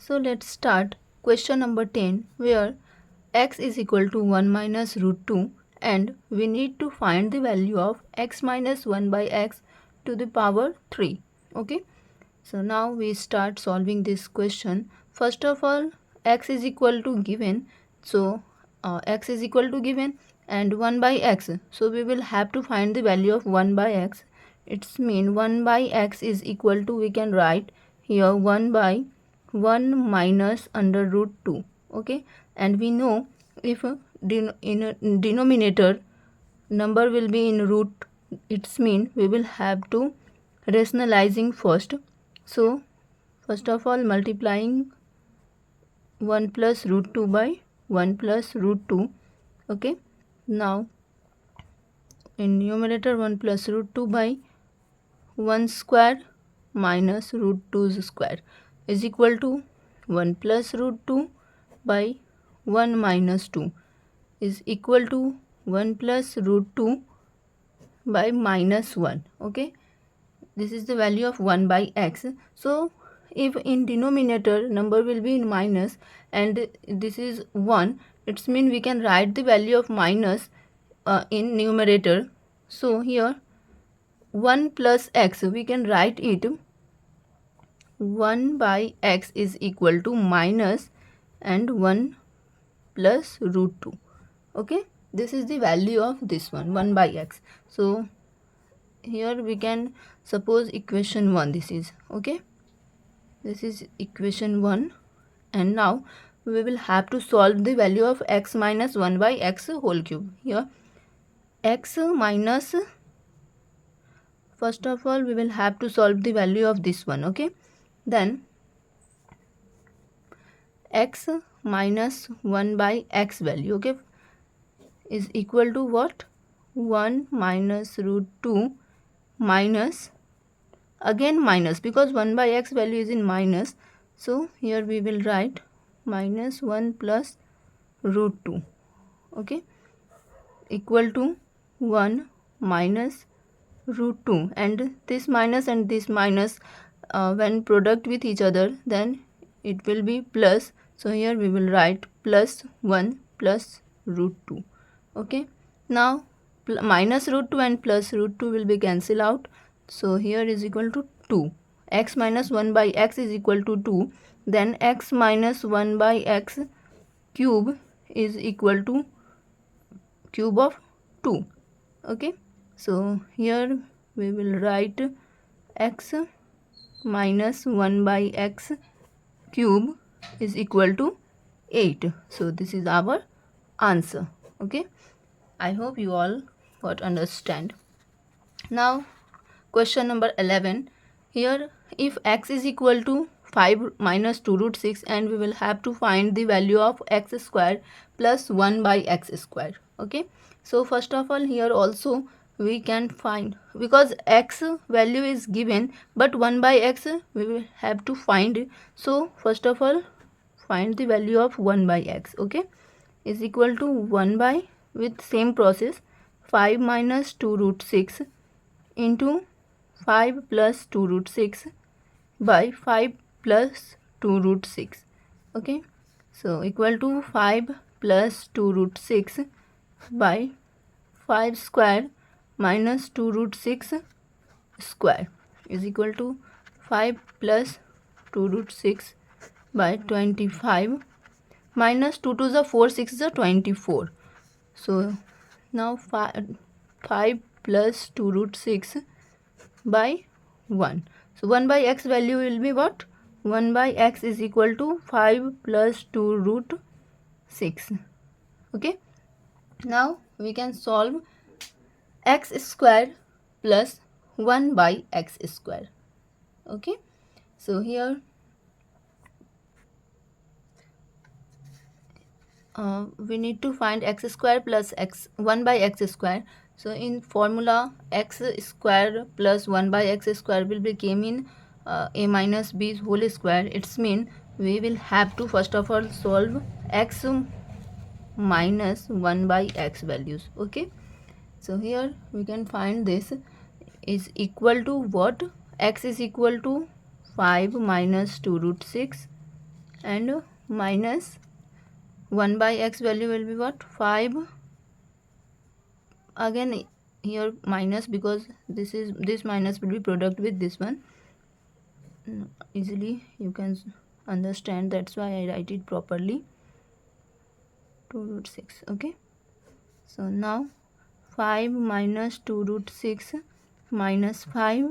So let's start question number 10, where x is equal to 1 minus root 2 and we need to find the value of x minus 1 by x to the power 3. Okay, so now we start solving this question. First of all, x is equal to given, so x is equal to given and 1 by x, so we will have to find the value of 1 by x. It's mean 1 by x is equal to, we can write here 1 by 1 minus under root 2. Okay, and we know if in a denominator number will be in root, it's mean we will have to rationalizing first. So first of all, multiplying 1 plus root 2 by 1 plus root 2. Okay, now in numerator 1 plus root 2 by 1 square minus root 2 square is equal to 1 plus root 2 by 1 minus 2 is equal to 1 plus root 2 by minus 1. Okay, this is the value of 1 by x. So if in denominator number will be in minus and this is 1, it's mean we can write the value of minus in numerator. So here 1 plus x, we can write it 1 by x is equal to minus and 1 plus root 2. Okay, this is the value of this one, 1 by x. So here we can suppose equation 1 this is. Okay, this is equation 1 and now we will have to solve the value of x minus 1 by x whole cube. Here x minus, first of all we will have to solve the value of this one. Okay, then x minus 1 by x value, okay, is equal to what? 1 minus root 2 minus, again minus, because 1 by x value is in minus, so here we will write minus 1 plus root 2. Okay, equal to 1 minus root 2, and this minus when product with each other then it will be plus, so here we will write plus 1 plus root 2. Okay, now minus root 2 and plus root 2 will be cancel out, so here is equal to 2. X minus 1 by x is equal to 2, then x minus 1 by x cube is equal to cube of 2. Okay, so here we will write x minus 1 by x cube is equal to 8. So this is our answer. Okay, I hope you all got understand. Now question number 11, here if x is equal to 5 minus 2 root 6 and we will have to find the value of x square plus 1 by x square. Okay, so first of all here also we can find, because x value is given but 1 by x we will have to find. So first of all find the value of 1 by x. Okay, is equal to 1 by, with same process, 5 minus 2 root 6 into 5 plus 2 root 6 by 5 plus 2 root 6. Okay, so equal to 5 plus 2 root 6 by 5 square minus 2 root 6 square is equal to 5 plus 2 root 6 by 25 minus 2 to the 4, 6 is a 24. So now 5 plus 2 root 6 by 1. So 1 by x value will be what? 1 by x is equal to 5 plus 2 root 6. Okay, now we can solve x square plus 1 by x square. Okay, so here we need to find x square plus x 1 by x square. So in formula x square plus 1 by x square will become in a minus b whole square. It's mean we will have to first of all solve x minus 1 by x values. Okay, so here we can find this is equal to what? X is equal to 5 minus 2 root 6 and minus 1 by x value will be what? 5. Again here minus, because this minus will be product with this one. Easily you can understand, that's why I write it properly. 2 root 6. Okay, so now 5 minus 2 root 6 minus 5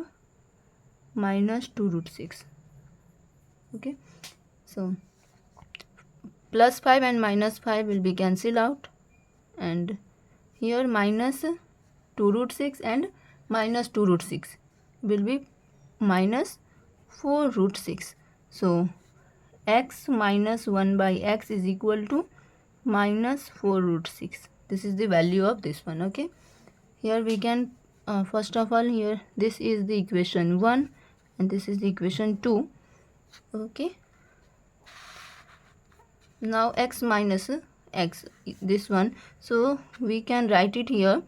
minus 2 root 6. Okay, so plus 5 and minus 5 will be cancelled out, and here minus 2 root 6 and minus 2 root 6 will be minus 4 root 6. So x minus 1 by x is equal to minus 4 root 6. This is the value of this one. Okay, here we can first of all, here this is the equation 1 and this is the equation 2. Okay, now x minus x, this one, so we can write it here,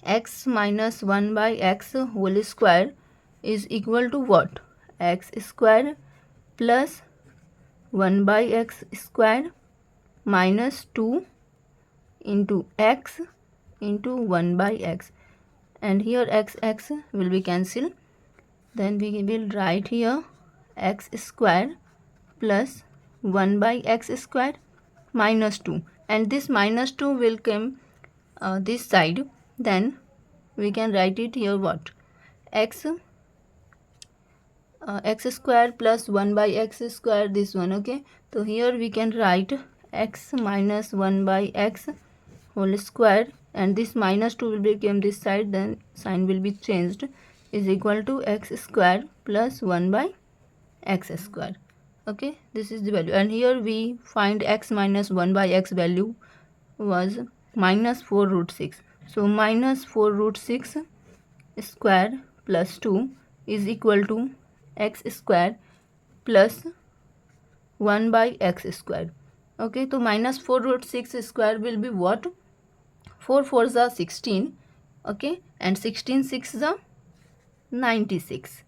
x minus 1 by x whole square is equal to what? X square plus 1 by x square minus 2 into x into 1 by x, and here x will be cancelled. Then we will write here x square plus 1 by x square minus 2, and this minus 2 will come this side. Then we can write it here what? X square plus 1 by x square, this one. Okay, so here we can write x minus 1 by x whole square, and this minus 2 will become this side, then sign will be changed, is equal to x square plus 1 by x square. Okay, this is the value, and here we find x minus 1 by x value was minus 4 root 6. So minus 4 root 6 square plus 2 is equal to x square plus 1 by x square. Okay, so minus 4 root 6 square will be what? 4 4s are 16. Okay, and 16 6s are 96.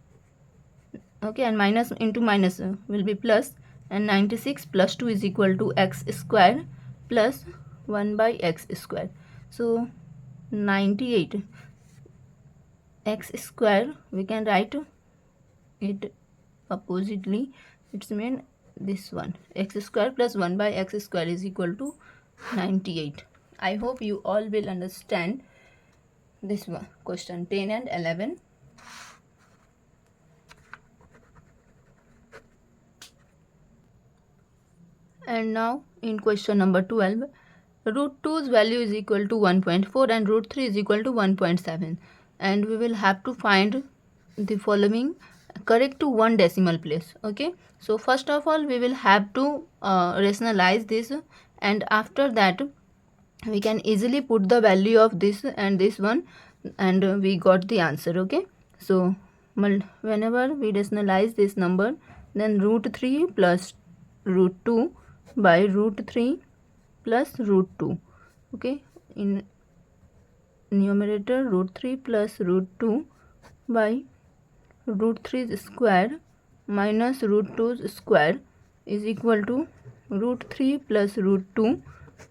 Okay, and minus into minus will be plus, and 96 plus 2 is equal to x square plus 1 by x square. So 98 x square, we can write it oppositely, it's mean this one, x square plus 1 by x square is equal to 98. I hope you all will understand this one, question 10 and 11. And now in question number 12, root 2's value is equal to 1.4 and root 3 is equal to 1.7, and we will have to find the following correct to one decimal place. Okay, so first of all we will have to rationalize this, and after that we can easily put the value of this and this one, and we got the answer. Okay, so whenever we rationalize this number, then root 3 plus root 2 by root 3 plus root 2. Okay, in numerator root 3 plus root 2 by root 3 square minus root 2 square is equal to root 3 plus root 2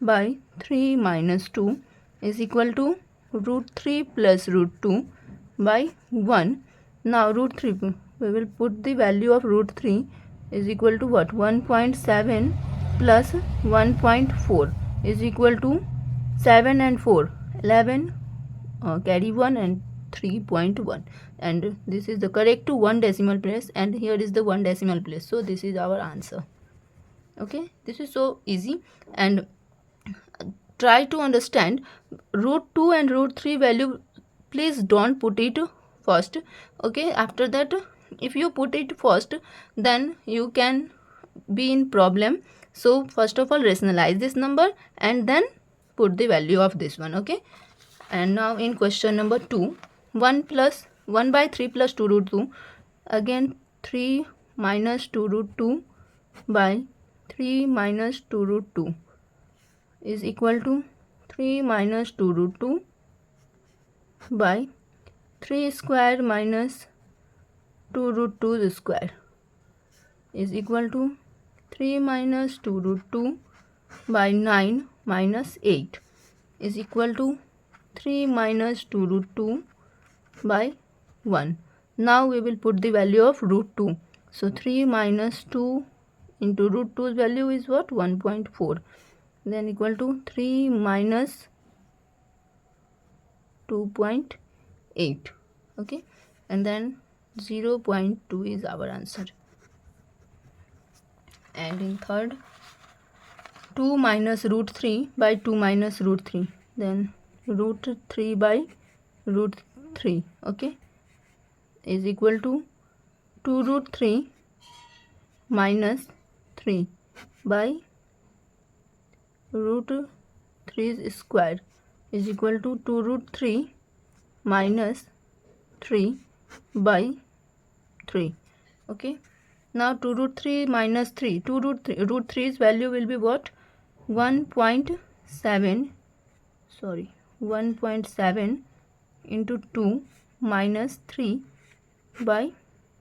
by 3 minus 2 is equal to root 3 plus root 2 by 1. Now root 3, we will put the value of root 3 is equal to what? 1.7 plus 1.4 is equal to 7 and 4 11, carry 1 and 3.1, and this is the correct to one decimal place, and here is the one decimal place, so this is our answer. Okay, this is so easy, and try to understand root 2 and root 3 value, please don't put it first. Okay, after that if you put it first, then you can be in problem. So first of all rationalize this number and then put the value of this one. Okay, and now in question number 2, 1 by 3 plus 2 root 2, again 3 minus 2 root 2 by 3 minus 2 root 2 is equal to 3 minus 2 root 2 by 3 square minus 2 root 2 square is equal to 3 minus 2 root 2 by 9 minus 8 is equal to 3 minus 2 root 2 by 1. Now we will put the value of root 2. So 3 minus 2 into root 2's value is what? 1.4. Then equal to 3 minus 2.8. Okay, and then 0.2 is our answer. And in third, 2 minus root 3 by 2 minus root 3, then root 3 by root 3, okay, is equal to 2 root 3 minus 3 by root 3 square is equal to 2 root 3 minus 3 by 3. Okay, now 2 root 3 minus 3, root 3's value will be what? 1.7 into 2 minus 3 by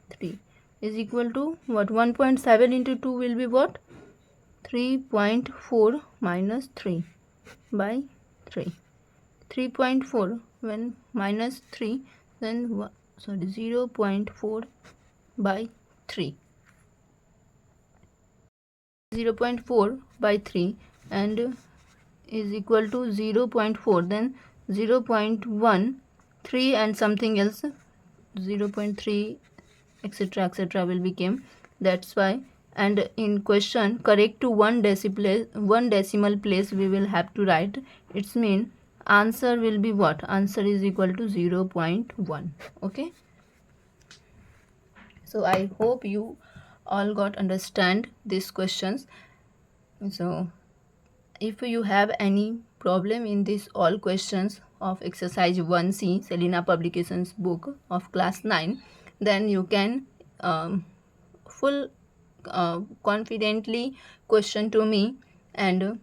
3 is equal to what? 1.7 into 2 will be what? 3.4 minus 3 by 3. 3.4 when minus 3, then 0.4 by 3. 0.4 by 3 and is equal to 0.4, then 0.1, 3 and something else, 0.3 etc will become. That's why, and in question correct to one decimal place we will have to write. It's mean answer will be what? Answer is equal to 0.1. okay, so I hope you all got understand these questions. So if you have any problem in this all questions of exercise 1C Selina publications book of class 9, then you can full confidently question to me and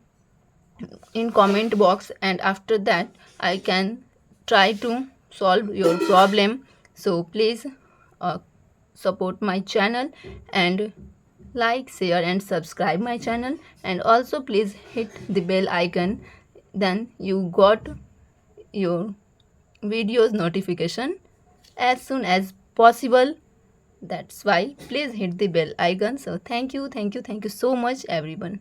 in comment box, and after that I can try to solve your problem. So please support my channel and like, share and subscribe my channel, and also please hit the bell icon, then you got your videos notification as soon as possible. That's why please hit the bell icon. So thank you so much everyone.